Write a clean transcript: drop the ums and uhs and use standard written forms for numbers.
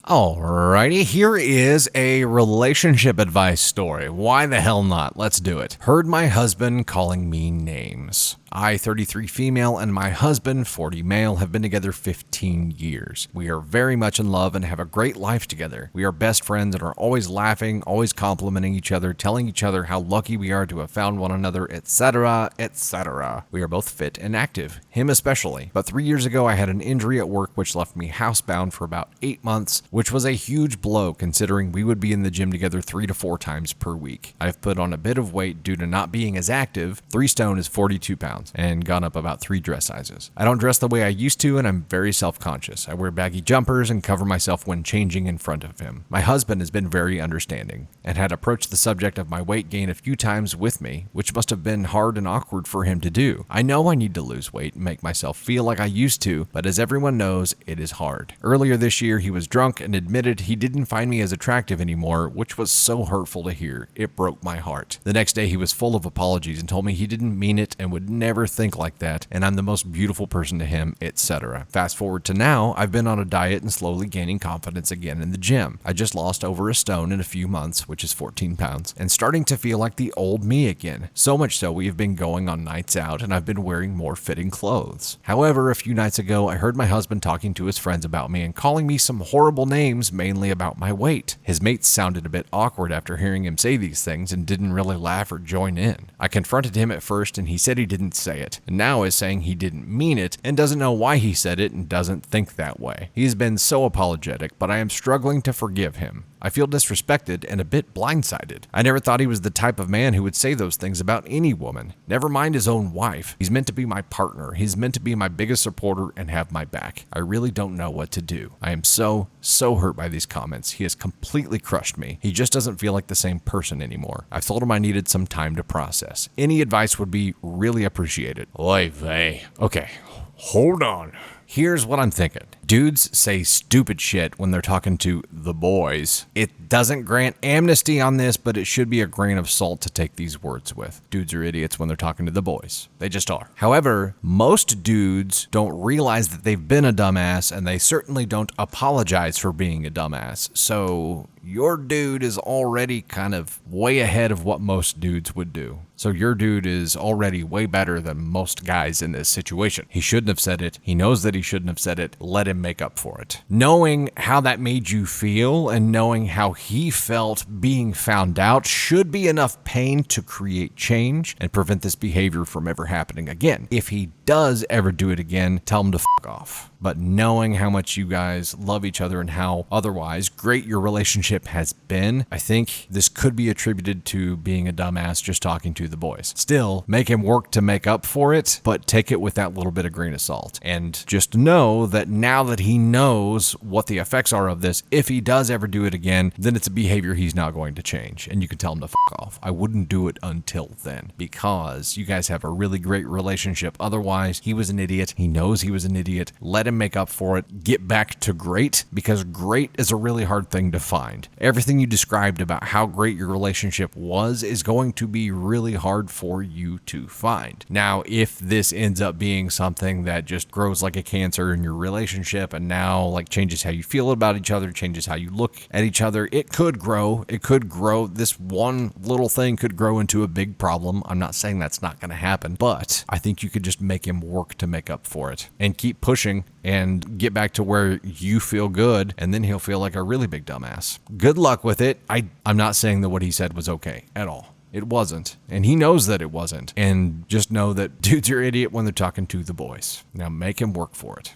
Alrighty, here is a relationship advice story. Why the hell not? Let's do it. Heard my husband calling me names. I, 33 female, and my husband, 40 male, have been together 15 years. We are very much in love and have a great life together. We are best friends and are always laughing, always complimenting each other, telling each other how lucky we are to have found one another, etc., etc. We are both fit and active, him especially. But 3 years ago, I had an injury at work which left me housebound for about 8 months, which was a huge blow considering we would be in the gym together 3 to 4 times per week. I've put on a bit of weight due to not being as active. 3 stone is 42 pounds. And gone up about 3 dress sizes. I don't dress the way I used to and I'm very self-conscious. I wear baggy jumpers and cover myself when changing in front of him. My husband has been very understanding and had approached the subject of my weight gain a few times with me, which must have been hard and awkward for him to do. I know I need to lose weight and make myself feel like I used to, but as everyone knows, it is hard. Earlier this year, he was drunk and admitted he didn't find me as attractive anymore, which was so hurtful to hear. It broke my heart. The next day, he was full of apologies and told me he didn't mean it and would never think like that, and I'm the most beautiful person to him, etc. Fast forward to now, I've been on a diet and slowly gaining confidence again in the gym. I just lost over a stone in a few months, which is 14 pounds, and starting to feel like the old me again. So much so we have been going on nights out and I've been wearing more fitting clothes. However, a few nights ago, I heard my husband talking to his friends about me and calling me some horrible names, mainly about my weight. His mates sounded a bit awkward after hearing him say these things and didn't really laugh or join in. I confronted him at first and he said he didn't say it, and now is saying he didn't mean it and doesn't know why he said it and doesn't think that way. He's been so apologetic, but I am struggling to forgive him. I feel disrespected and a bit blindsided. I never thought he was the type of man who would say those things about any woman. Never mind his own wife. He's meant to be my partner. He's meant to be my biggest supporter and have my back. I really don't know what to do. I am so hurt by these comments. He has completely crushed me. He just doesn't feel like the same person anymore. I told him I needed some time to process. Any advice would be really appreciated. Oy vey. Okay, hold on. Here's what I'm thinking. Dudes say stupid shit when they're talking to the boys. It doesn't grant amnesty on this, but it should be a grain of salt to take these words with. Dudes are idiots when they're talking to the boys. They just are. However, most dudes don't realize that they've been a dumbass, and they certainly don't apologize for being a dumbass. So your dude is already kind of way ahead of what most dudes would do. So your dude is already way better than most guys in this situation. He shouldn't have said it. He knows that he shouldn't have said it. Let him make up for it. Knowing how that made you feel and knowing how he felt being found out should be enough pain to create change and prevent this behavior from ever happening again. If he does ever do it again, tell him to fuck off. But knowing how much you guys love each other and how otherwise great your relationship has been, I think this could be attributed to being a dumbass just talking to the boys. Still, make him work to make up for it, but take it with that little bit of grain of salt. And just know that now that he knows what the effects are of this, if he does ever do it again, then it's a behavior he's not going to change. And you can tell him to fuck off. I wouldn't do it until then because you guys have a really great relationship. Otherwise, he was an idiot. He knows he was an idiot. Let him make up for it. Get back to great, because great is a really hard thing to find. Everything you described about how great your relationship was is going to be really hard for you to find. Now, if this ends up being something that just grows like a cancer in your relationship and now like changes how you feel about each other, changes how you look at each other, it could grow. It could grow. This one little thing could grow into a big problem. I'm not saying that's not going to happen, but I think you could just make him work to make up for it and keep pushing and get back to where you feel good, and then he'll feel like a really big dumbass. Good luck with it. I'm not saying that what he said was okay at all. It wasn't, and he knows that it wasn't. And just know that dudes are idiot when they're talking to the boys. Now make him work for it.